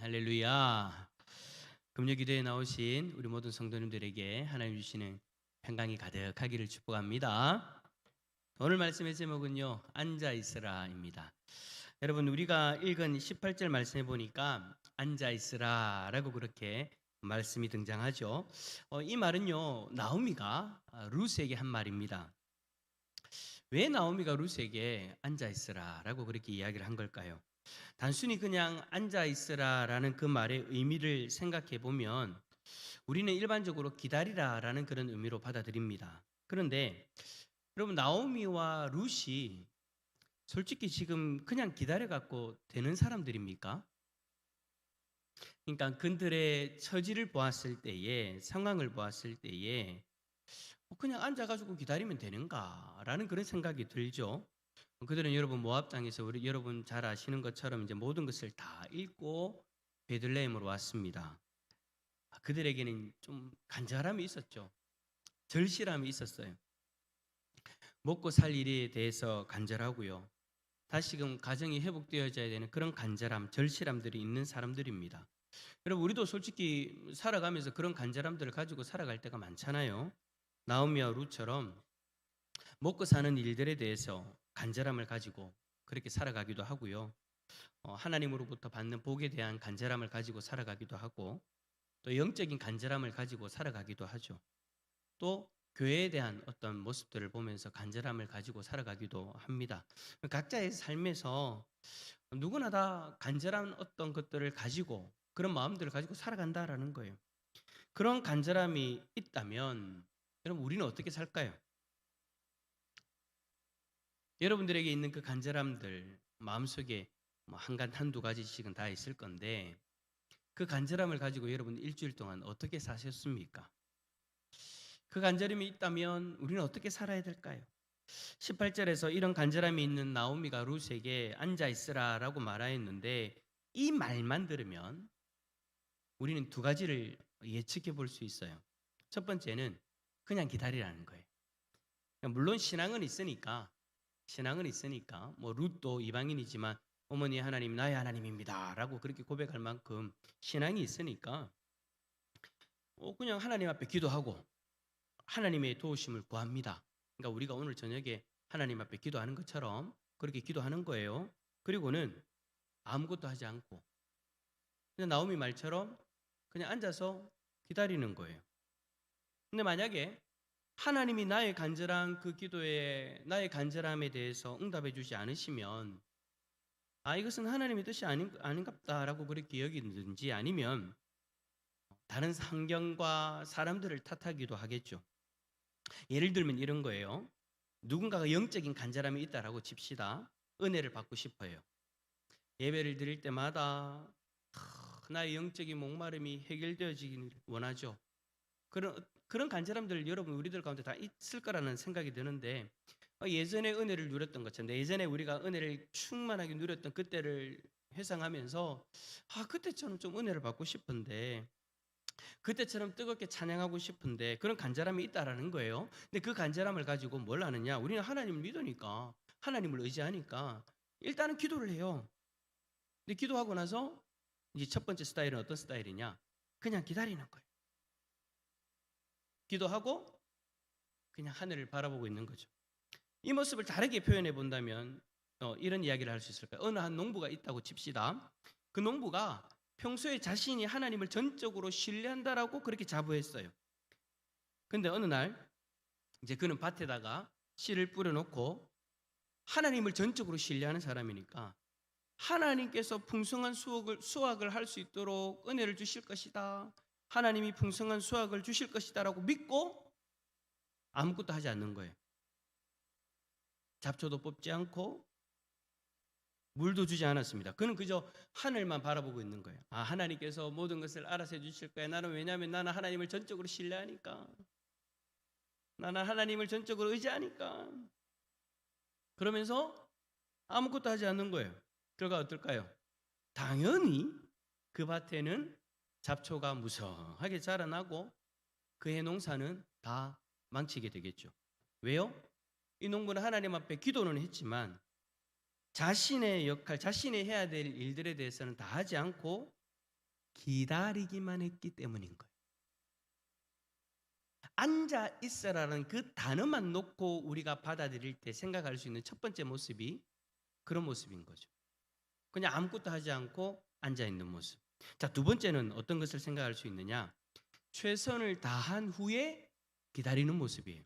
할렐루야. 금요기도에 나오신 우리 모든 성도님들에게 하나님 주시는 평강이 가득하기를 축복합니다. 오늘 말씀의 제목은요, 앉아 있으라입니다. 여러분, 우리가 읽은 18절 말씀해 보니까 앉아 있으라라고 그렇게 말씀이 등장하죠. 이 말은요, 나오미가 룻에게 한 말입니다. 왜 나오미가 룻에게 앉아 있으라라고 그렇게 이야기를 한 걸까요? 단순히 그냥 앉아 있으라라는 그 말의 의미를 생각해 보면 우리는 일반적으로 기다리라라는 그런 의미로 받아들입니다. 그런데 여러분, 나오미와 룻이 솔직히 지금 그냥 기다려 갖고 되는 사람들입니까? 그러니까 그들의 처지를 보았을 때에, 상황을 보았을 때에 그냥 앉아 가지고 기다리면 되는가라는 그런 생각이 들죠. 그들은 여러분 모압 땅에서 우리 여러분 잘 아시는 것처럼 이제 모든 것을 다 잃고 베들레헴으로 왔습니다. 그들에게는 좀 간절함이 있었죠. 절실함이 있었어요. 먹고 살 일에 대해서 간절하고요. 다시금 가정이 회복되어져야 되는 그런 간절함, 절실함들이 있는 사람들입니다. 여러분, 우리도 솔직히 살아가면서 그런 간절함들을 가지고 살아갈 때가 많잖아요. 나오미와 룻처럼 먹고 사는 일들에 대해서 간절함을 가지고 그렇게 살아가기도 하고요. 하나님으로부터 받는 복에 대한 간절함을 가지고 살아가기도 하고, 또 영적인 간절함을 가지고 살아가기도 하죠. 또 교회에 대한 어떤 모습들을 보면서 간절함을 가지고 살아가기도 합니다. 각자의 삶에서 누구나 다 간절한 어떤 것들을 가지고 그런 마음들을 가지고 살아간다라는 거예요. 그런 간절함이 있다면 여러분, 우리는 어떻게 살까요? 여러분들에게 있는 그 간절함들 마음속에 한두 가지씩은 다 있을 건데, 그 간절함을 가지고 여러분 일주일 동안 어떻게 사셨습니까? 그 간절함이 있다면 우리는 어떻게 살아야 될까요? 18절에서 이런 간절함이 있는 나오미가 룻에게 앉아 있으라라고 말하였는데, 이 말만 들으면 우리는 두 가지를 예측해 볼 수 있어요. 첫 번째는 그냥 기다리라는 거예요. 물론 신앙은 있으니까 뭐 룻도 이방인이지만 어머니 하나님 나의 하나님입니다라고 그렇게 고백할 만큼 신앙이 있으니까 그냥 하나님 앞에 기도하고 하나님의 도우심을 구합니다. 그러니까 우리가 오늘 저녁에 하나님 앞에 기도하는 것처럼 그렇게 기도하는 거예요. 그리고는 아무것도 하지 않고 그냥 나오미 말처럼 그냥 앉아서 기다리는 거예요. 근데 만약에 하나님이 나의 간절한 그 기도에, 나의 간절함에 대해서 응답해 주지 않으시면 이것은 하나님의 뜻이 아닌갑다라고 그렇게 여기든지, 아니면 다른 환경과 사람들을 탓하기도 하겠죠. 예를 들면 이런 거예요. 누군가가 영적인 간절함이 있다라고 칩시다. 은혜를 받고 싶어요. 예배를 드릴 때마다 나의 영적인 목마름이 해결되어지기를 원하죠. 그런 간절함들 여러분 우리들 가운데 다 있을 거라는 생각이 드는데, 예전에 은혜를 누렸던 것처럼, 예전에 우리가 은혜를 충만하게 누렸던 그때를 회상하면서 그때처럼 좀 은혜를 받고 싶은데, 그때처럼 뜨겁게 찬양하고 싶은데, 그런 간절함이 있다라는 거예요. 근데 그 간절함을 가지고 뭘 하느냐? 우리는 하나님을 믿으니까, 하나님을 의지하니까 일단은 기도를 해요. 근데 기도하고 나서 이제 첫 번째 스타일은 어떤 스타일이냐? 그냥 기다리는 거예요. 기도하고 그냥 하늘을 바라보고 있는 거죠. 이 모습을 다르게 표현해 본다면 이런 이야기를 할 수 있을까요? 어느 한 농부가 있다고 칩시다. 그 농부가 평소에 자신이 하나님을 전적으로 신뢰한다라고 그렇게 자부했어요. 근데 어느 날 이제 그는 밭에다가 씨를 뿌려놓고 하나님을 전적으로 신뢰하는 사람이니까 하나님께서 풍성한 수확을 할 수 있도록 은혜를 주실 것이다, 하나님이 풍성한 수확을 주실 것이다라고 믿고 아무것도 하지 않는 거예요. 잡초도 뽑지 않고 물도 주지 않았습니다. 그는 그저 하늘만 바라보고 있는 거예요. 하나님께서 모든 것을 알아서 해주실 거야. 왜냐하면 나는 하나님을 전적으로 신뢰하니까, 나는 하나님을 전적으로 의지하니까. 그러면서 아무것도 하지 않는 거예요. 결과 어떨까요? 당연히 그 밭에는 잡초가 무성하게 자라나고 그의 농사는 다 망치게 되겠죠. 왜요? 이 농부는 하나님 앞에 기도는 했지만 자신의 역할, 자신이 해야 될 일들에 대해서는 다 하지 않고 기다리기만 했기 때문인 거예요. 앉아 있어라는 그 단어만 놓고 우리가 받아들일 때 생각할 수 있는 첫 번째 모습이 그런 모습인 거죠. 그냥 아무것도 하지 않고 앉아 있는 모습. 자, 두 번째는 어떤 것을 생각할 수 있느냐? 최선을 다한 후에 기다리는 모습이에요.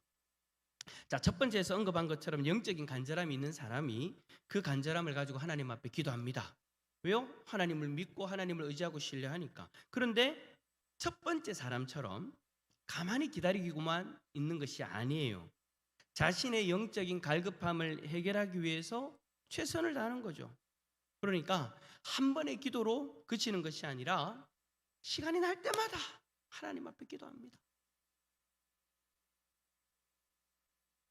자, 첫 번째에서 언급한 것처럼 영적인 간절함이 있는 사람이 그 간절함을 가지고 하나님 앞에 기도합니다. 왜요? 하나님을 믿고 하나님을 의지하고 신뢰하니까. 그런데 첫 번째 사람처럼 가만히 기다리기만 있는 것이 아니에요. 자신의 영적인 갈급함을 해결하기 위해서 최선을 다하는 거죠. 그러니까 한 번의 기도로 그치는 것이 아니라 시간이 날 때마다 하나님 앞에 기도합니다.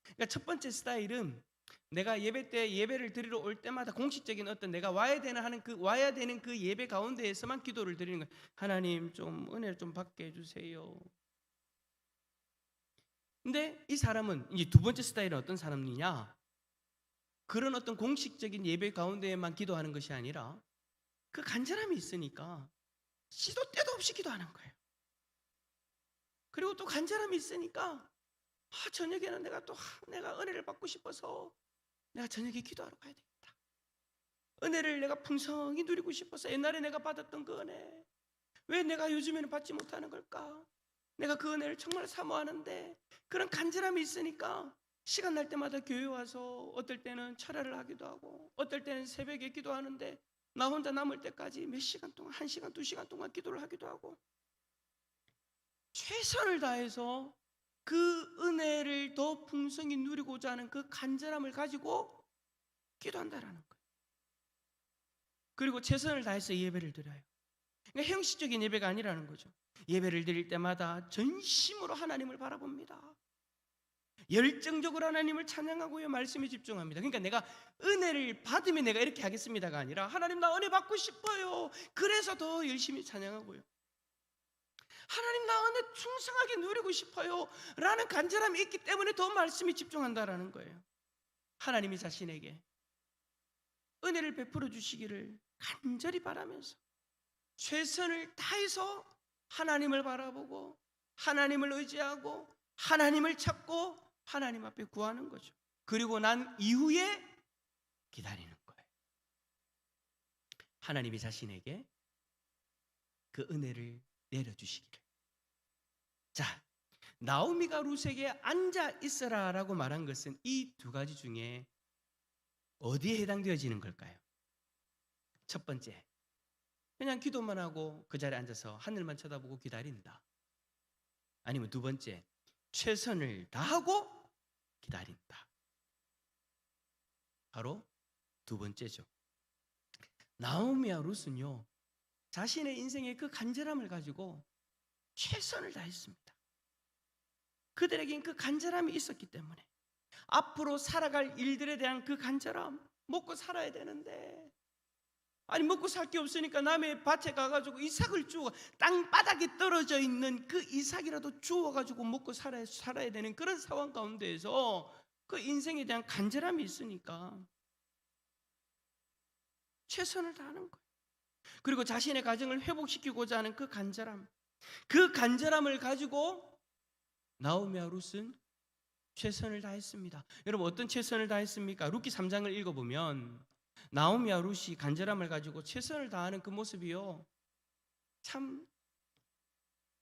그러니까 첫 번째 스타일은 내가 예배 때 예배를 드리러 올 때마다 공식적인 어떤 내가 와야 되는 그 예배 가운데에서만 기도를 드리는 거예요. 하나님 좀 은혜를 좀 받게 해주세요. 근데 이 사람은 이제 두 번째 스타일은 어떤 사람이냐? 그런 어떤 공식적인 예배 가운데에만 기도하는 것이 아니라 그 간절함이 있으니까 시도 때도 없이 기도하는 거예요. 그리고 또 간절함이 있으니까 저녁에는 내가 은혜를 받고 싶어서 내가 저녁에 기도하러 가야 되겠다. 은혜를 내가 풍성히 누리고 싶어서 옛날에 내가 받았던 그 은혜 왜 내가 요즘에는 받지 못하는 걸까? 내가 그 은혜를 정말 사모하는데 그런 간절함이 있으니까 시간 날 때마다 교회 와서 어떨 때는 철야를 하기도 하고 어떨 때는 새벽에 기도하는데 나 혼자 남을 때까지 몇 시간 동안 1시간, 2시간 동안 기도를 하기도 하고 최선을 다해서 그 은혜를 더 풍성히 누리고자 하는 그 간절함을 가지고 기도한다라는 거예요. 그리고 최선을 다해서 예배를 드려요. 그러니까 형식적인 예배가 아니라는 거죠. 예배를 드릴 때마다 전심으로 하나님을 바라봅니다. 열정적으로 하나님을 찬양하고요, 말씀에 집중합니다. 그러니까 내가 은혜를 받으면 내가 이렇게 하겠습니다가 아니라 하나님 나 은혜 받고 싶어요. 그래서 더 열심히 찬양하고요. 하나님 나 은혜 충성하게 누리고 싶어요 라는 간절함이 있기 때문에 더 말씀에 집중한다라는 거예요. 하나님이 자신에게 은혜를 베풀어 주시기를 간절히 바라면서 최선을 다해서 하나님을 바라보고 하나님을 의지하고 하나님을 찾고 하나님 앞에 구하는 거죠. 그리고 난 이후에 기다리는 거예요. 하나님이 자신에게 그 은혜를 내려주시기를. 자, 나오미가 룻에게 앉아 있어라라고 말한 것은 이 두 가지 중에 어디에 해당되어지는 걸까요? 첫 번째, 그냥 기도만 하고 그 자리에 앉아서 하늘만 쳐다보고 기다린다. 아니면 두 번째, 최선을 다하고 기다린다. 바로 두 번째죠. 나오미와 룻은요, 자신의 인생의 그 간절함을 가지고 최선을 다했습니다. 그들에겐 그 간절함이 있었기 때문에 앞으로 살아갈 일들에 대한 그 간절함, 먹고 살아야 되는데 아니 먹고 살 게 없으니까 남의 밭에 가가지고 이삭을 주워 땅바닥에 떨어져 있는 그 이삭이라도 주워가지고 먹고 살아야 되는 그런 상황 가운데에서 그 인생에 대한 간절함이 있으니까 최선을 다하는 거예요. 그리고 자신의 가정을 회복시키고자 하는 그 간절함을 가지고 나오미와 룻은 최선을 다했습니다. 여러분 어떤 최선을 다했습니까? 룻기 3장을 읽어보면 나오미와 룻이 간절함을 가지고 최선을 다하는 그 모습이요, 참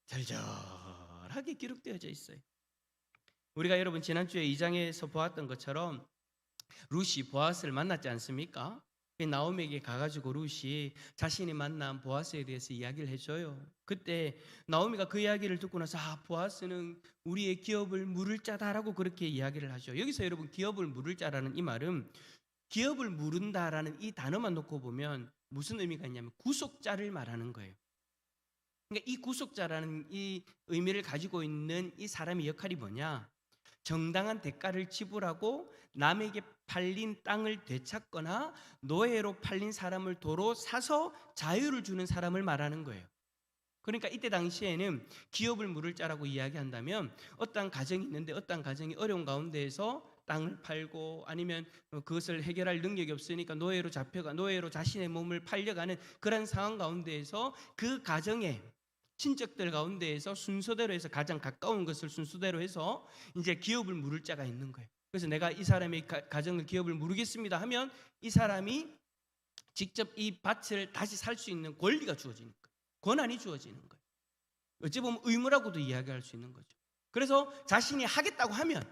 절절하게 기록되어져 있어요. 우리가 여러분 지난주에 2장에서 보았던 것처럼 룻이 보아스를 만났지 않습니까? 나오미에게 가가지고 룻이 자신이 만난 보아스에 대해서 이야기를 해줘요. 그때 나오미가 그 이야기를 듣고 나서 보아스는 우리의 기업을 물을 자다라고 그렇게 이야기를 하죠. 여기서 여러분 기업을 물을 자라는 이 말은 기업을 물은다라는 이 단어만 놓고 보면 무슨 의미가 있냐면 구속자를 말하는 거예요. 그러니까 이 구속자라는 이 의미를 가지고 있는 이 사람의 역할이 뭐냐? 정당한 대가를 지불하고 남에게 팔린 땅을 되찾거나 노예로 팔린 사람을 도로 사서 자유를 주는 사람을 말하는 거예요. 그러니까 이때 당시에는 기업을 물을 자라고 이야기한다면 어떠한 가정이 있는데 어떠한 가정이 어려운 가운데에서 땅을 팔고 아니면 그것을 해결할 능력이 없으니까 노예로 잡혀가 노예로 자신의 몸을 팔려가는 그런 상황 가운데에서 그 가정에 친척들 가운데에서 순서대로 해서 가장 가까운 것을 순서대로 해서 이제 기업을 물을 자가 있는 거예요. 그래서 내가 이 사람의 가정을 기업을 물겠습니다 하면 이 사람이 직접 이 밭을 다시 살 수 있는 권리가 주어지는 거예요. 권한이 주어지는 거예요. 어찌 보면 의무라고도 이야기할 수 있는 거죠. 그래서 자신이 하겠다고 하면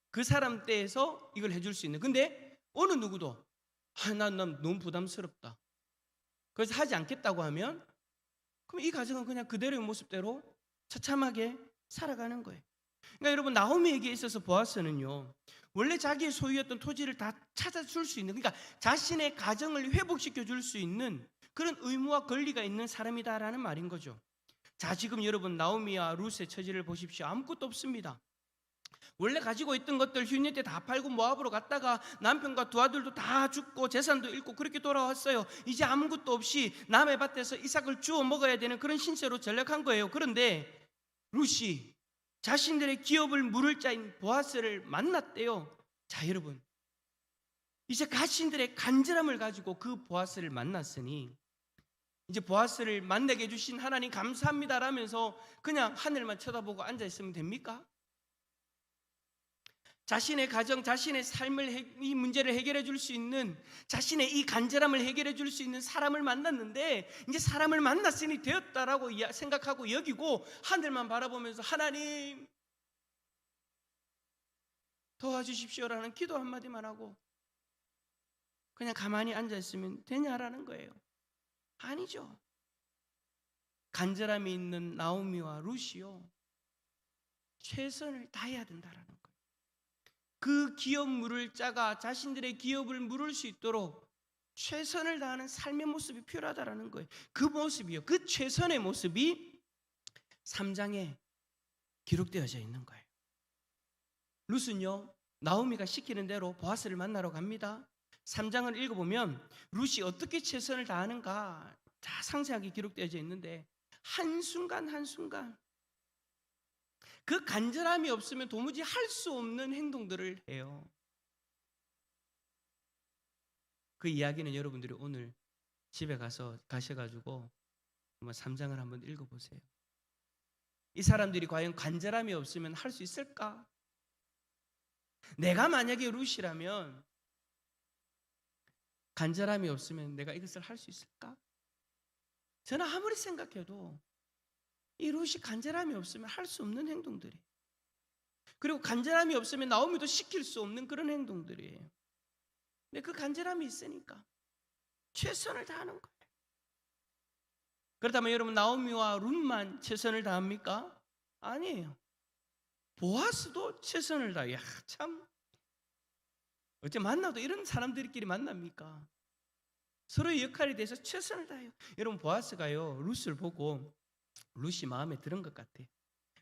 그 사람 때에서 이걸 해줄 수 있는. 근데 어느 누구도 난 너무 부담스럽다, 그래서 하지 않겠다고 하면 그럼 이 가정은 그냥 그대로의 모습대로 처참하게 살아가는 거예요. 그러니까 여러분, 나오미에게 있어서 보아스는요, 원래 자기의 소유였던 토지를 다 찾아줄 수 있는, 그러니까 자신의 가정을 회복시켜 줄 수 있는 그런 의무와 권리가 있는 사람이다라는 말인 거죠. 자, 지금 여러분 나오미와 룻의 처지를 보십시오. 아무것도 없습니다. 원래 가지고 있던 것들 휴년 때 다 팔고 모압으로 갔다가 남편과 두 아들도 다 죽고 재산도 잃고 그렇게 돌아왔어요. 이제 아무것도 없이 남의 밭에서 이삭을 주워 먹어야 되는 그런 신세로 전락한 거예요. 그런데 룻이 자신들의 기업을 물을 자인 보아스를 만났대요. 자, 여러분, 이제 자신들의 간절함을 가지고 그 보아스를 만났으니 이제 보아스를 만나게 해주신 하나님 감사합니다라면서 그냥 하늘만 쳐다보고 앉아있으면 됩니까? 자신의 가정, 자신의 삶을 이 문제를 해결해 줄 수 있는, 자신의 이 간절함을 해결해 줄 수 있는 사람을 만났는데 이제 사람을 만났으니 되었다라고 생각하고 여기고 하늘만 바라보면서 하나님 도와주십시오라는 기도 한마디만 하고 그냥 가만히 앉아있으면 되냐라는 거예요. 아니죠. 간절함이 있는 나오미와 룻이요, 최선을 다해야 된다라는 거예요. 그 기업 물을 자가 자신들의 기업을 물을 수 있도록 최선을 다하는 삶의 모습이 필요하다라는 거예요. 그 모습이요, 그 최선의 모습이 3장에 기록되어져 있는 거예요. 룻은요, 나오미가 시키는 대로 보아스를 만나러 갑니다. 3장을 읽어보면 룻이 어떻게 최선을 다하는가 다 상세하게 기록되어져 있는데 한순간 한순간 그 간절함이 없으면 도무지 할 수 없는 행동들을 해요. 그 이야기는 여러분들이 오늘 집에 가셔가지고 3장을 한번 읽어보세요. 이 사람들이 과연 간절함이 없으면 할 수 있을까? 내가 만약에 룻이라면 간절함이 없으면 내가 이것을 할 수 있을까? 저는 아무리 생각해도 이 룻이 간절함이 없으면 할 수 없는 행동들이에요. 그리고 간절함이 없으면 나오미도 시킬 수 없는 그런 행동들이에요. 근데 그 간절함이 있으니까 최선을 다하는 거예요. 그렇다면 여러분, 나오미와 룻만 최선을 다합니까? 아니에요. 보아스도 최선을 다해요. 참, 어째 만나도 이런 사람들끼리 만납니까? 서로의 역할에 대해서 최선을 다해요. 여러분, 보아스가요, 룻을 보고 룻이 마음에 드는 것 같아요.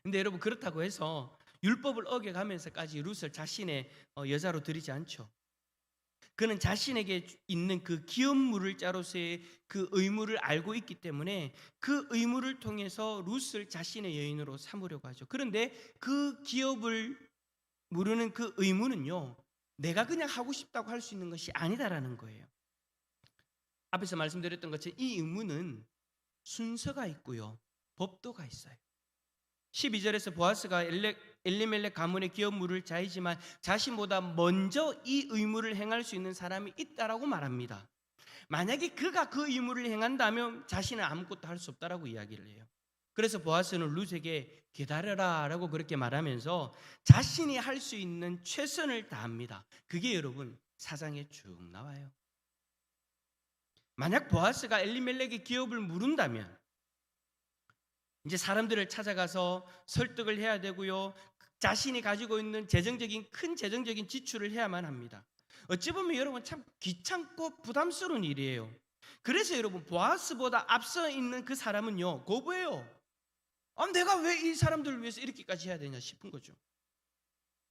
근데 여러분, 그렇다고 해서 율법을 어겨가면서까지 룻을 자신의 여자로 들이지 않죠. 그는 자신에게 있는 그 기업 물을 자로서의 그 의무를 알고 있기 때문에 그 의무를 통해서 룻을 자신의 여인으로 삼으려고 하죠. 그런데 그 기업을 물으는 그 의무는요, 내가 그냥 하고 싶다고 할 수 있는 것이 아니다라는 거예요. 앞에서 말씀드렸던 것처럼 이 의무는 순서가 있고요, 법도가 있어요. 12절에서 보아스가 엘리멜렉 가문의 기업 물을 자이지만 자신보다 먼저 이 의무를 행할 수 있는 사람이 있다라고 말합니다. 만약에 그가 그 의무를 행한다면 자신은 아무것도 할 수 없다라고 이야기를 해요. 그래서 보아스는 룻에게 기다려라 라고 그렇게 말하면서 자신이 할 수 있는 최선을 다합니다. 그게 여러분 4장에 쭉 나와요. 만약 보아스가 엘리멜렉의 기업을 물은다면 이제 사람들을 찾아가서 설득을 해야 되고요, 자신이 가지고 있는 큰 재정적인 지출을 해야만 합니다. 어찌 보면 여러분 참 귀찮고 부담스러운 일이에요. 그래서 여러분, 보아스보다 앞서 있는 그 사람은요, 거부해요. 내가 왜 이 사람들을 위해서 이렇게까지 해야 되냐 싶은 거죠.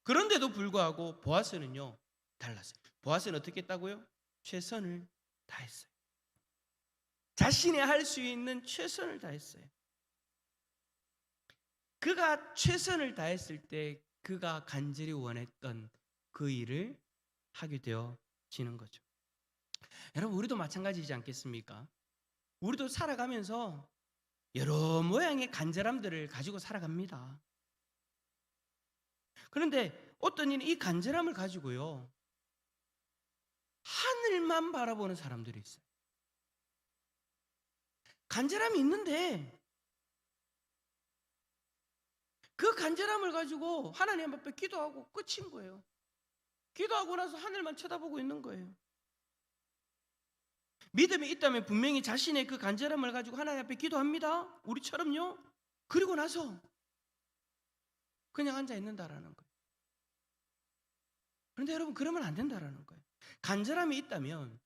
그런데도 불구하고 보아스는요 달랐어요. 보아스는 어떻게 했다고요? 최선을 다했어요. 자신이 할 수 있는 최선을 다했어요. 그가 최선을 다했을 때 그가 간절히 원했던 그 일을 하게 되어지는 거죠. 여러분, 우리도 마찬가지지 않겠습니까? 우리도 살아가면서 여러 모양의 간절함들을 가지고 살아갑니다. 그런데 어떤 이는 이 간절함을 가지고요, 하늘만 바라보는 사람들이 있어요. 간절함이 있는데 그 간절함을 가지고 하나님 앞에 기도하고 끝인 거예요. 기도하고 나서 하늘만 쳐다보고 있는 거예요. 믿음이 있다면 분명히 자신의 그 간절함을 가지고 하나님 앞에 기도합니다. 우리처럼요. 그리고 나서 그냥 앉아 있는다라는 거예요. 그런데 여러분, 그러면 안 된다라는 거예요. 간절함이 있다면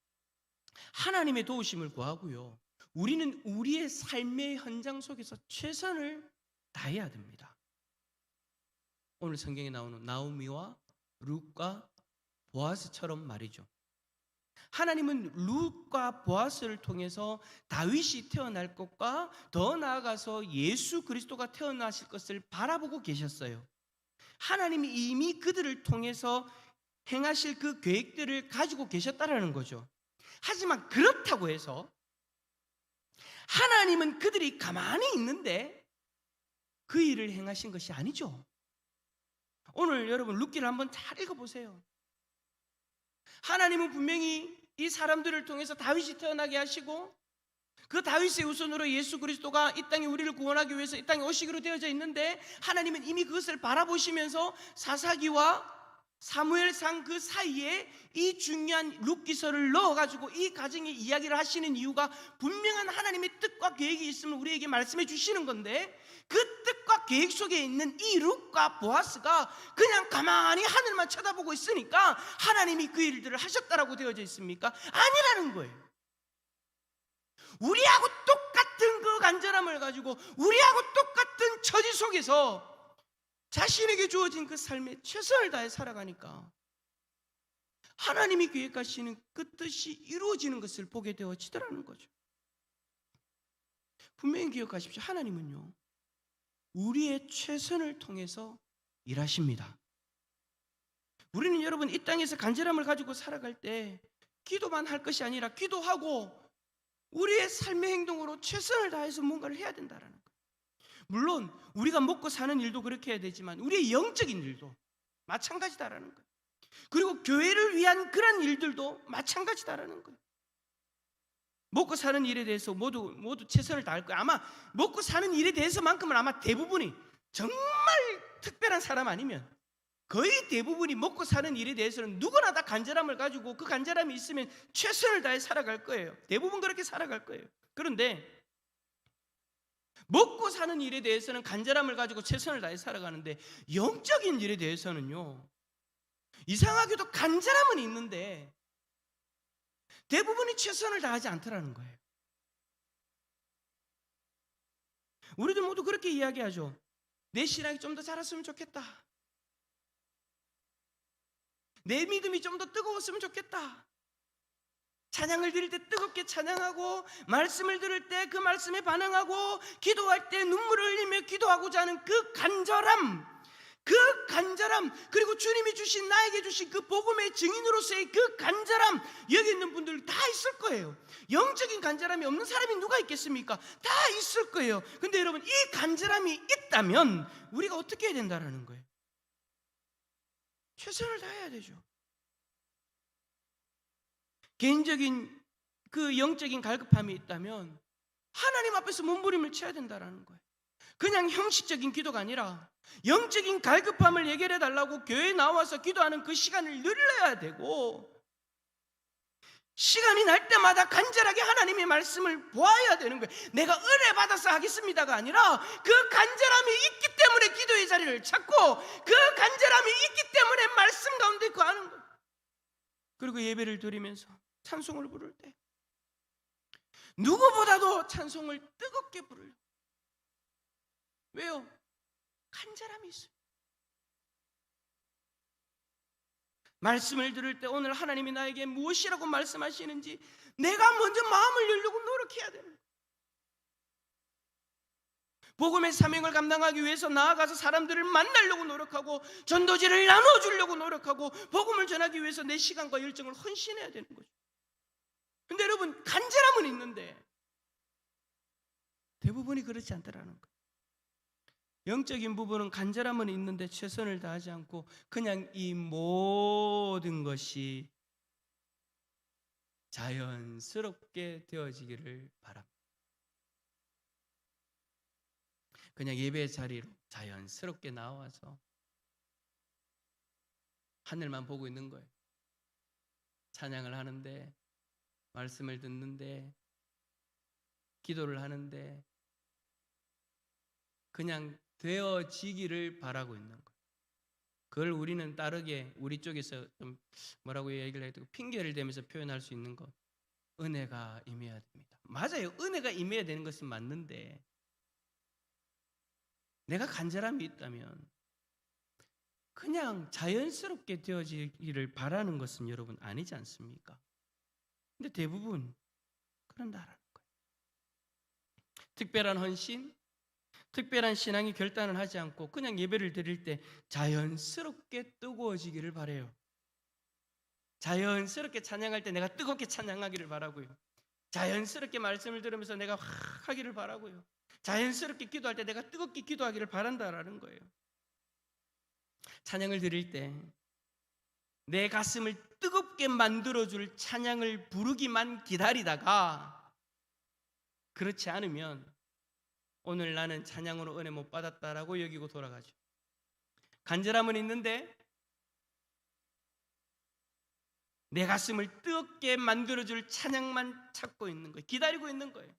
하나님의 도우심을 구하고요, 우리는 우리의 삶의 현장 속에서 최선을 다해야 됩니다. 오늘 성경에 나오는 나오미와 룻과 보아스처럼 말이죠. 하나님은 룻과 보아스를 통해서 다윗이 태어날 것과 더 나아가서 예수 그리스도가 태어나실 것을 바라보고 계셨어요. 하나님이 이미 그들을 통해서 행하실 그 계획들을 가지고 계셨다라는 거죠. 하지만 그렇다고 해서 하나님은 그들이 가만히 있는데 그 일을 행하신 것이 아니죠. 오늘 여러분 룻기를 한번 잘 읽어보세요. 하나님은 분명히 이 사람들을 통해서 다윗이 태어나게 하시고 그 다윗의 후손으로 예수 그리스도가 이 땅에 우리를 구원하기 위해서 이 땅에 오시기로 되어져 있는데, 하나님은 이미 그것을 바라보시면서 사사기와 사무엘상 그 사이에 이 중요한 룻기서를 넣어가지고 이 가정의 이야기를 하시는 이유가 분명한 하나님의 뜻과 계획이 있음을 우리에게 말씀해 주시는 건데, 그 뜻과 계획 속에 있는 이 룻과 보아스가 그냥 가만히 하늘만 쳐다보고 있으니까 하나님이 그 일들을 하셨다라고 되어져 있습니까? 아니라는 거예요. 우리하고 똑같은 그 간절함을 가지고 우리하고 똑같은 처지 속에서 자신에게 주어진 그 삶에 최선을 다해 살아가니까 하나님이 계획하시는 그 뜻이 이루어지는 것을 보게 되어지더라는 거죠. 분명히 기억하십시오. 하나님은요, 우리의 최선을 통해서 일하십니다. 우리는 여러분 이 땅에서 간절함을 가지고 살아갈 때 기도만 할 것이 아니라 기도하고 우리의 삶의 행동으로 최선을 다해서 뭔가를 해야 된다는 거예요. 물론 우리가 먹고 사는 일도 그렇게 해야 되지만 우리의 영적인 일도 마찬가지다라는 거예요. 그리고 교회를 위한 그런 일들도 마찬가지다라는 거예요. 먹고 사는 일에 대해서 모두 최선을 다할 거예요. 아마 먹고 사는 일에 대해서만큼은 아마 대부분이 정말 특별한 사람 아니면 거의 대부분이 먹고 사는 일에 대해서는 누구나 다 간절함을 가지고 그 간절함이 있으면 최선을 다해 살아갈 거예요. 대부분 그렇게 살아갈 거예요. 그런데 먹고 사는 일에 대해서는 간절함을 가지고 최선을 다해 살아가는데, 영적인 일에 대해서는요, 이상하게도 간절함은 있는데 대부분이 최선을 다하지 않더라는 거예요. 우리도 모두 그렇게 이야기하죠. 내 신앙이 좀 더 자랐으면 좋겠다. 내 믿음이 좀 더 뜨거웠으면 좋겠다. 찬양을 드릴 때 뜨겁게 찬양하고, 말씀을 들을 때 그 말씀에 반응하고, 기도할 때 눈물을 흘리며 기도하고자 하는 그 간절함, 그리고 주님이 주신, 나에게 주신 그 복음의 증인으로서의 그 간절함, 여기 있는 분들 다 있을 거예요. 영적인 간절함이 없는 사람이 누가 있겠습니까? 다 있을 거예요. 근데 여러분, 이 간절함이 있다면 우리가 어떻게 해야 된다는 거예요? 최선을 다해야 되죠. 개인적인 그 영적인 갈급함이 있다면 하나님 앞에서 몸부림을 쳐야 된다는 거예요. 그냥 형식적인 기도가 아니라 영적인 갈급함을 해결해 달라고 교회에 나와서 기도하는 그 시간을 늘려야 되고, 시간이 날 때마다 간절하게 하나님의 말씀을 보아야 되는 거예요. 내가 은혜 받아서 하겠습니다가 아니라 그 간절함이 있기 때문에 기도의 자리를 찾고, 그 간절함이 있기 때문에 말씀 가운데 거하는 거예요. 그리고 예배를 드리면서 찬송을 부를 때 누구보다도 찬송을 뜨겁게 부르려. 왜요? 간절함이 있어요. 말씀을 들을 때 오늘 하나님이 나에게 무엇이라고 말씀하시는지 내가 먼저 마음을 열려고 노력해야 되는 거예요. 복음의 사명을 감당하기 위해서 나아가서 사람들을 만나려고 노력하고 전도지를 나눠주려고 노력하고 복음을 전하기 위해서 내 시간과 열정을 헌신해야 되는 거죠. 근데 여러분, 간절함은 있는데 대부분이 그렇지 않더라는 거예요. 영적인 부분은 간절함은 있는데 최선을 다하지 않고 그냥 이 모든 것이 자연스럽게 되어지기를 바랍니다. 그냥 예배 자리로 자연스럽게 나와서 하늘만 보고 있는 거예요. 찬양을 하는데, 말씀을 듣는데, 기도를 하는데 그냥 되어지기를 바라고 있는 거예요. 그걸 우리는 다르게 우리 쪽에서 좀 뭐라고 얘기를 해도 핑계를 대면서 표현할 수 있는 것, 은혜가 임해야 됩니다. 맞아요. 은혜가 임해야 되는 것은 맞는데 내가 간절함이 있다면 그냥 자연스럽게 되어지기를 바라는 것은 여러분 아니지 않습니까? 근데 대부분 그런다라는 거예요. 특별한 헌신, 특별한 신앙의 결단을 하지 않고 그냥 예배를 드릴 때 자연스럽게 뜨거워지기를 바라요. 자연스럽게 찬양할 때 내가 뜨겁게 찬양하기를 바라고요. 자연스럽게 말씀을 들으면서 내가 확 하기를 바라고요. 자연스럽게 기도할 때 내가 뜨겁게 기도하기를 바란다라는 거예요. 찬양을 드릴 때 내 가슴을 뜨겁게 만들어줄 찬양을 부르기만 기다리다가 그렇지 않으면 오늘 나는 찬양으로 은혜 못 받았다라고 여기고 돌아가죠. 간절함은 있는데 내 가슴을 뜨겁게 만들어줄 찬양만 찾고 있는 거예요. 기다리고 있는 거예요.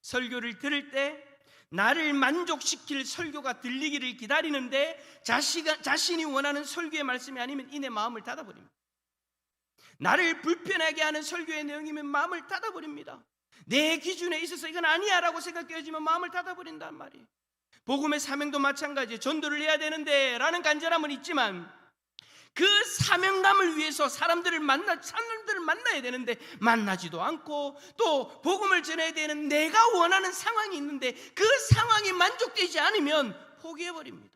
설교를 들을 때 나를 만족시킬 설교가 들리기를 기다리는데 자신이 원하는 설교의 말씀이 아니면 이내 마음을 닫아버립니다. 나를 불편하게 하는 설교의 내용이면 마음을 닫아버립니다. 내 기준에 있어서 이건 아니야 라고 생각되어지면 마음을 닫아버린단 말이에요. 복음의 사명도 마찬가지예요. 전도를 해야 되는데 라는 간절함은 있지만 그 사명감을 위해서 사람들을 만나야 되는데 만나지도 않고 또 복음을 전해야 되는 내가 원하는 상황이 있는데 그 상황이 만족되지 않으면 포기해버립니다.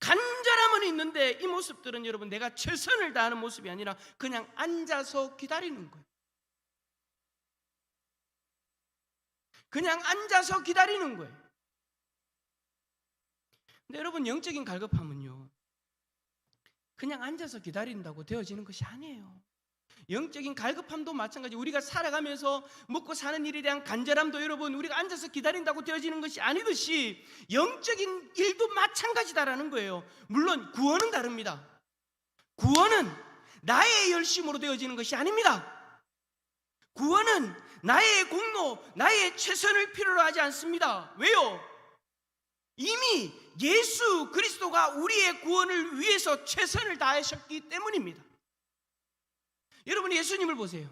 간절함은 있는데 이 모습들은 여러분 내가 최선을 다하는 모습이 아니라 그냥 앉아서 기다리는 거예요. 그냥 앉아서 기다리는 거예요. 근데 여러분, 영적인 갈급함은요 그냥 앉아서 기다린다고 되어지는 것이 아니에요. 영적인 갈급함도 마찬가지. 우리가 살아가면서 먹고 사는 일에 대한 간절함도 여러분 우리가 앉아서 기다린다고 되어지는 것이 아니듯이 영적인 일도 마찬가지다라는 거예요. 물론 구원은 다릅니다. 구원은 나의 열심으로 되어지는 것이 아닙니다. 구원은 나의 공로, 나의 최선을 필요로 하지 않습니다. 왜요? 이미 예수 그리스도가 우리의 구원을 위해서 최선을 다하셨기 때문입니다. 여러분, 예수님을 보세요.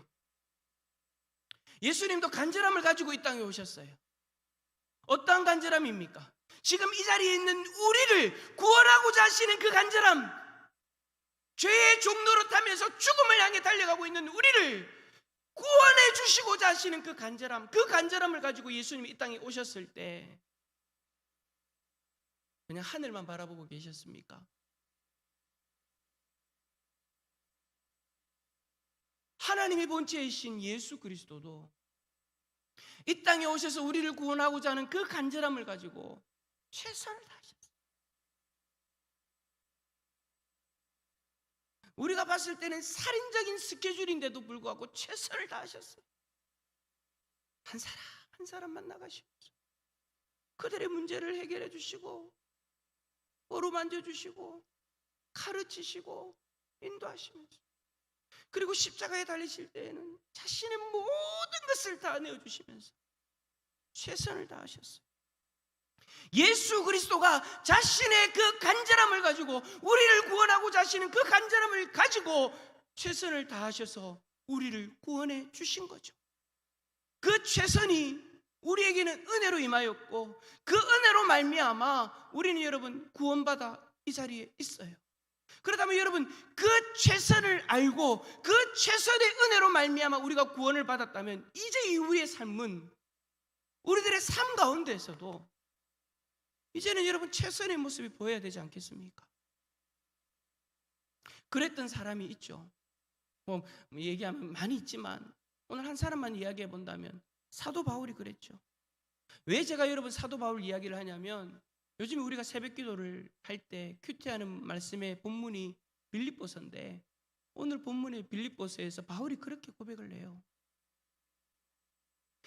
예수님도 간절함을 가지고 이 땅에 오셨어요. 어떠한 간절함입니까? 지금 이 자리에 있는 우리를 구원하고자 하시는 그 간절함, 죄의 종로로 타면서 죽음을 향해 달려가고 있는 우리를 구원해 주시고자 하시는 그 간절함, 그 간절함을 가지고 예수님이 이 땅에 오셨을 때 그냥 하늘만 바라보고 계셨습니까? 하나님의 본체이신 예수 그리스도도 이 땅에 오셔서 우리를 구원하고자 하는 그 간절함을 가지고 최선을 다하셨어요. 우리가 봤을 때는 살인적인 스케줄인데도 불구하고 최선을 다하셨어요. 한 사람 한 사람 만나가시면서 그들의 문제를 해결해 주시고 어루만져 주시고 가르치시고 인도하시면서, 그리고 십자가에 달리실 때에는 자신의 모든 것을 다 내어주시면서 최선을 다하셨어요. 예수 그리스도가 자신의 그 간절함을 가지고 우리를 구원하고자 하시는 그 간절함을 가지고 최선을 다하셔서 우리를 구원해 주신 거죠. 그 최선이 우리에게는 은혜로 임하였고 그 은혜로 말미암아 우리는 여러분 구원받아 이 자리에 있어요. 그렇다면 여러분, 그 최선을 알고 그 최선의 은혜로 말미암아 우리가 구원을 받았다면 이제 이후의 삶은 우리들의 삶 가운데서도 이제는 여러분 최선의 모습이 보여야 되지 않겠습니까? 그랬던 사람이 있죠. 뭐 얘기하면 많이 있지만 오늘 한 사람만 이야기해 본다면 사도 바울이 그랬죠. 왜 제가 여러분 사도 바울 이야기를 하냐면 요즘 우리가 새벽 기도를 할 때 큐티하는 말씀의 본문이 빌립보서인데 오늘 본문의 빌립보서에서 바울이 그렇게 고백을 해요.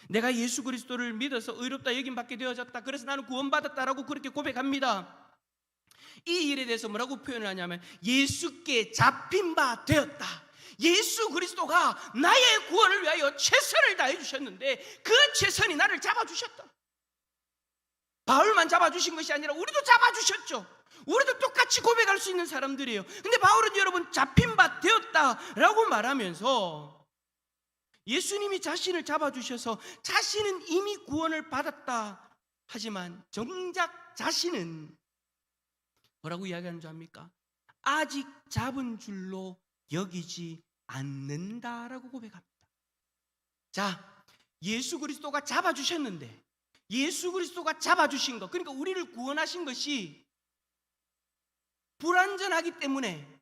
내가 예수 그리스도를 믿어서 의롭다 여김받게 되어졌다. 그래서 나는 구원받았다라고 그렇게 고백합니다. 이 일에 대해서 뭐라고 표현을 하냐면 예수께 잡힌 바 되었다. 예수 그리스도가 나의 구원을 위하여 최선을 다해 주셨는데 그 최선이 나를 잡아주셨다. 바울만 잡아주신 것이 아니라 우리도 잡아주셨죠. 우리도 똑같이 고백할 수 있는 사람들이에요. 근데 바울은 여러분 잡힌 바 되었다라고 말하면서 예수님이 자신을 잡아주셔서 자신은 이미 구원을 받았다. 하지만 정작 자신은 뭐라고 이야기하는 줄 압니까? 아직 잡은 줄로 여기지 않는다라고 고백합니다. 자, 예수 그리스도가 잡아주셨는데 예수 그리스도가 잡아주신 것, 그러니까 우리를 구원하신 것이 불완전하기 때문에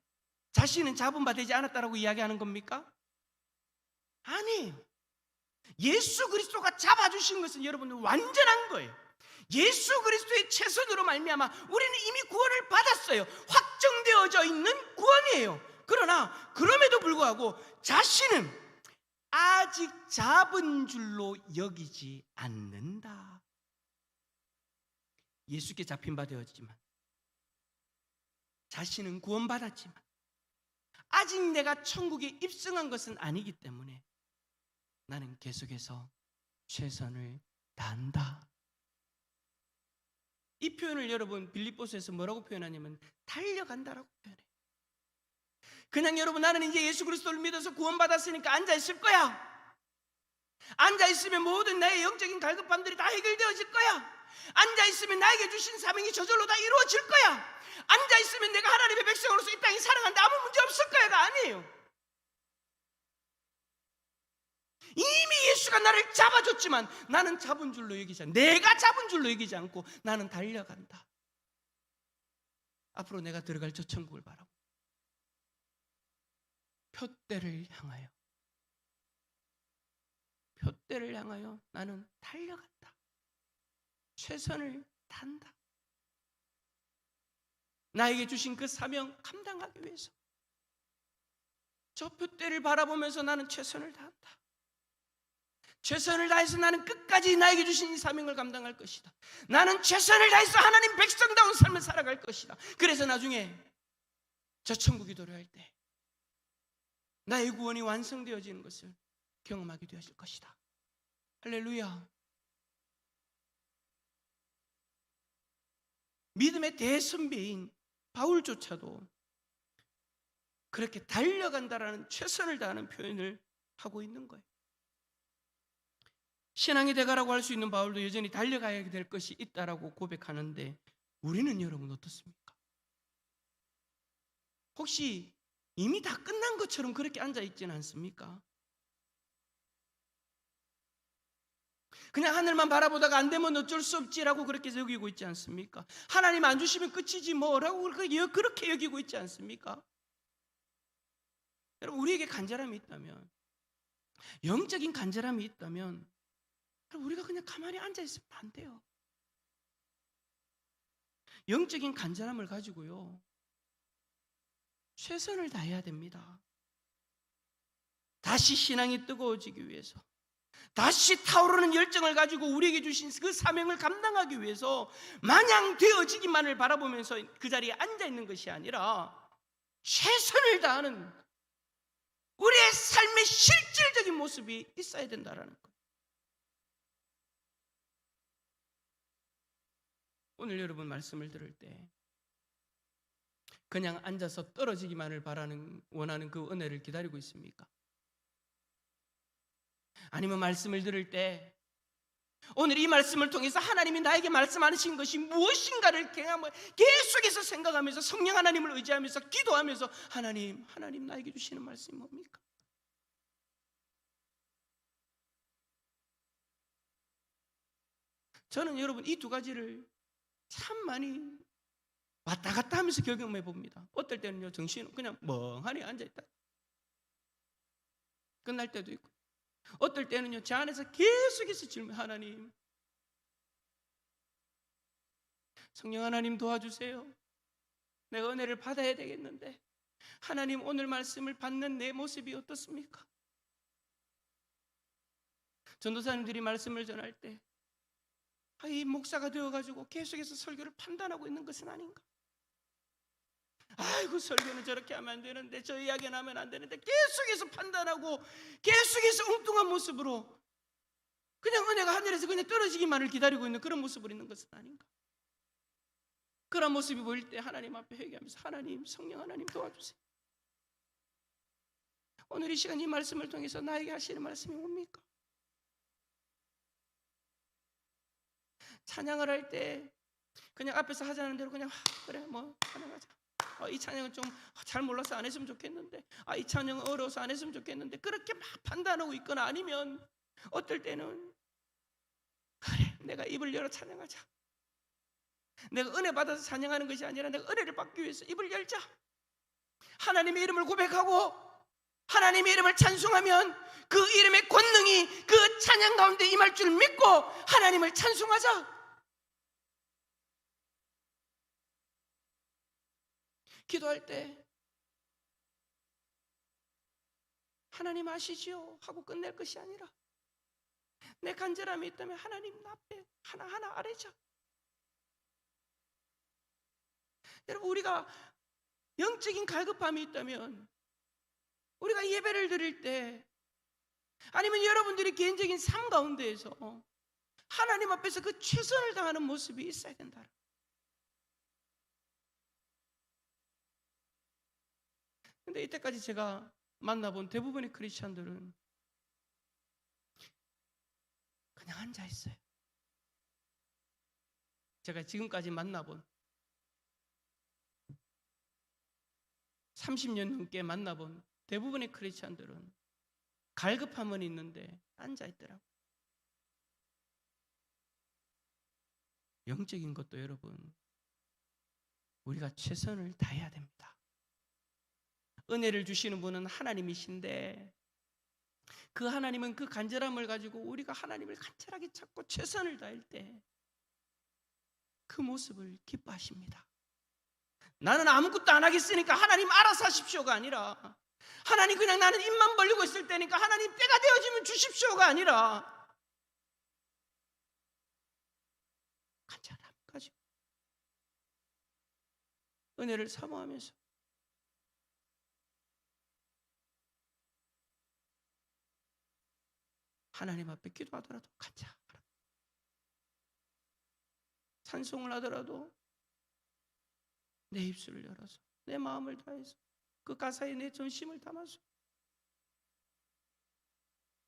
자신은 잡은 바 되지 않았다라고 이야기하는 겁니까? 아니에요. 예수 그리스도가 잡아주신 것은 여러분 완전한 거예요. 예수 그리스도의 최선으로 말미암아 우리는 이미 구원을 받았어요. 확정되어져 있는 구원이에요. 그러나 그럼에도 불구하고 자신은 아직 잡은 줄로 여기지 않는다. 예수께 잡힌 바 되었지만 자신은 구원받았지만 아직 내가 천국에 입성한 것은 아니기 때문에 나는 계속해서 최선을 다한다. 이 표현을 여러분 빌립보서에서 뭐라고 표현하냐면 달려간다라고 표현해요. 그냥 여러분 나는 이제 예수 그리스도를 믿어서 구원받았으니까 앉아있을 거야. 앉아있으면 모든 나의 영적인 갈급함들이 다 해결되어질 거야. 앉아있으면 나에게 주신 사명이 저절로 다 이루어질 거야. 앉아있으면 내가 하나님의 백성으로서 이 땅에 살아가는데 아무 문제 없을 거야가 아니에요. 이미 예수가 나를 잡아줬지만 나는 잡은 줄로 여기지 않고 내가 잡은 줄로 여기지 않고 나는 달려간다. 앞으로 내가 들어갈 저 천국을 바라고 표대를 향하여 나는 달려간다. 최선을 다한다. 나에게 주신 그 사명 감당하기 위해서 저 표대를 바라보면서 나는 최선을 다한다. 최선을 다해서 나는 끝까지 나에게 주신 이 사명을 감당할 것이다. 나는 최선을 다해서 하나님 백성다운 삶을 살아갈 것이다. 그래서 나중에 저 천국이 도래할 때 나의 구원이 완성되어지는 것을 경험하게 되어질 것이다. 할렐루야. 믿음의 대선배인 바울조차도 그렇게 달려간다라는 최선을 다하는 표현을 하고 있는 거예요. 신앙의 대가라고 할 수 있는 바울도 여전히 달려가야 될 것이 있다라고 고백하는데 우리는 여러분 어떻습니까? 혹시 이미 다 끝난 것처럼 그렇게 앉아있지는 않습니까? 그냥 하늘만 바라보다가 안 되면 어쩔 수 없지라고 그렇게 여기고 있지 않습니까? 하나님 안 주시면 끝이지 뭐라고 그렇게 여기고 있지 않습니까? 여러분 우리에게 간절함이 있다면, 영적인 간절함이 있다면 우리가 그냥 가만히 앉아있으면 안 돼요. 영적인 간절함을 가지고요 최선을 다해야 됩니다. 다시 신앙이 뜨거워지기 위해서, 다시 타오르는 열정을 가지고 우리에게 주신 그 사명을 감당하기 위해서 마냥 되어지기만을 바라보면서 그 자리에 앉아있는 것이 아니라 최선을 다하는 우리의 삶의 실질적인 모습이 있어야 된다는 것. 오늘 여러분 말씀을 들을 때 그냥 앉아서 떨어지기만을 원하는 그 은혜를 기다리고 있습니까? 아니면 말씀을 들을 때 오늘 이 말씀을 통해서 하나님이 나에게 말씀하신 것이 무엇인가를 계속해서 생각하면서 성령 하나님을 의지하면서 기도하면서 하나님 나에게 주시는 말씀이 뭡니까? 저는 여러분 이 두 가지를 참 많이 왔다 갔다 하면서 경험해 봅니다. 어떨 때는요, 정신은 그냥 멍하니 앉아있다 끝날 때도 있고, 어떨 때는요, 제 안에서 계속해서 질문, 하나님, 성령 하나님 도와주세요. 내가 은혜를 받아야 되겠는데 하나님, 오늘 말씀을 받는 내 모습이 어떻습니까? 전도사님들이 말씀을 전할 때 이 목사가 되어가지고 계속해서 설교를 판단하고 있는 것은 아닌가? 아이고, 설교는 저렇게 하면 안 되는데, 저 이야기는 하면 안 되는데, 계속해서 판단하고 계속해서 엉뚱한 모습으로 그냥 은혜가 하늘에서 그냥 떨어지기만을 기다리고 있는 그런 모습을 있는 것은 아닌가? 그런 모습이 보일 때 하나님 앞에 회개하면서, 하나님, 성령 하나님 도와주세요. 오늘 이 시간 이 말씀을 통해서 나에게 하시는 말씀이 뭡니까? 찬양을 할 때 그냥 앞에서 하자는 대로 그냥 그래 뭐 찬양하자. 이 찬양은 좀 잘 몰라서 안 했으면 좋겠는데, 이 찬양은 어려워서 안 했으면 좋겠는데, 그렇게 막 판단하고 있거나, 아니면 어떨 때는 그래 내가 입을 열어 찬양하자. 내가 은혜 받아서 찬양하는 것이 아니라 내가 은혜를 받기 위해서 입을 열자. 하나님의 이름을 고백하고 하나님의 이름을 찬송하면 그 이름의 권능이 그 찬양 가운데 임할 줄 믿고 하나님을 찬송하자. 기도할 때 하나님 아시지요 하고 끝낼 것이 아니라, 내 간절함이 있다면 하나님 앞에 하나하나 아뢰자. 여러분, 우리가 영적인 갈급함이 있다면 우리가 예배를 드릴 때, 아니면 여러분들이 개인적인 삶 가운데에서 하나님 앞에서 그 최선을 다하는 모습이 있어야 된다. 근데 이때까지 제가 만나본 대부분의 크리스찬들은 그냥 앉아 있어요. 제가 지금까지 만나본 30년 넘게 만나본 대부분의 크리스찬들은 갈급함은 있는데 앉아 있더라고요. 영적인 것도 여러분, 우리가 최선을 다해야 됩니다. 은혜를 주시는 분은 하나님이신데, 그 하나님은 그 간절함을 가지고 우리가 하나님을 간절하게 찾고 최선을 다할 때 그 모습을 기뻐하십니다. 나는 아무것도 안 하겠으니까 하나님 알아서 하십시오가 아니라, 하나님 그냥 나는 입만 벌리고 있을 때니까 하나님 때가 되어지면 주십시오가 아니라, 간절함 가지고 은혜를 사모하면서 하나님 앞에 기도하더라도 간절하라. 찬송을 하더라도 내 입술을 열어서 내 마음을 다해서 그 가사에 내 전심을 담아서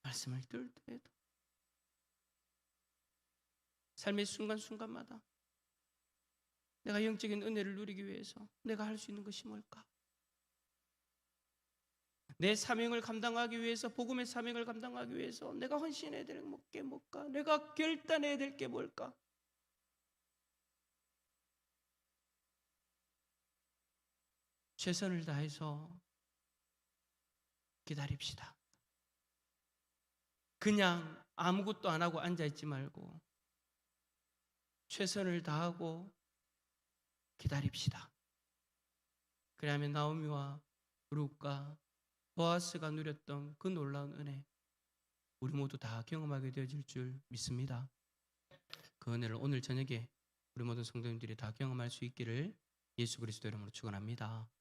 말씀을 들을 때에도 삶의 순간순간마다 내가 영적인 은혜를 누리기 위해서 내가 할 수 있는 것이 뭘까? 내 사명을 감당하기 위해서, 복음의 사명을 감당하기 위해서 내가 헌신해야 될 게 뭘까? 내가 결단해야 될 게 뭘까? 최선을 다해서 기다립시다. 그냥 아무것도 안 하고 앉아있지 말고 최선을 다하고 기다립시다. 그러면 나오미와 룻과 보아스가 누렸던 그 놀라운 은혜, 우리 모두 다 경험하게 되어질 줄 믿습니다. 그 은혜를 오늘 저녁에 우리 모든 성도님들이 다 경험할 수 있기를 예수 그리스도 이름으로 축원합니다.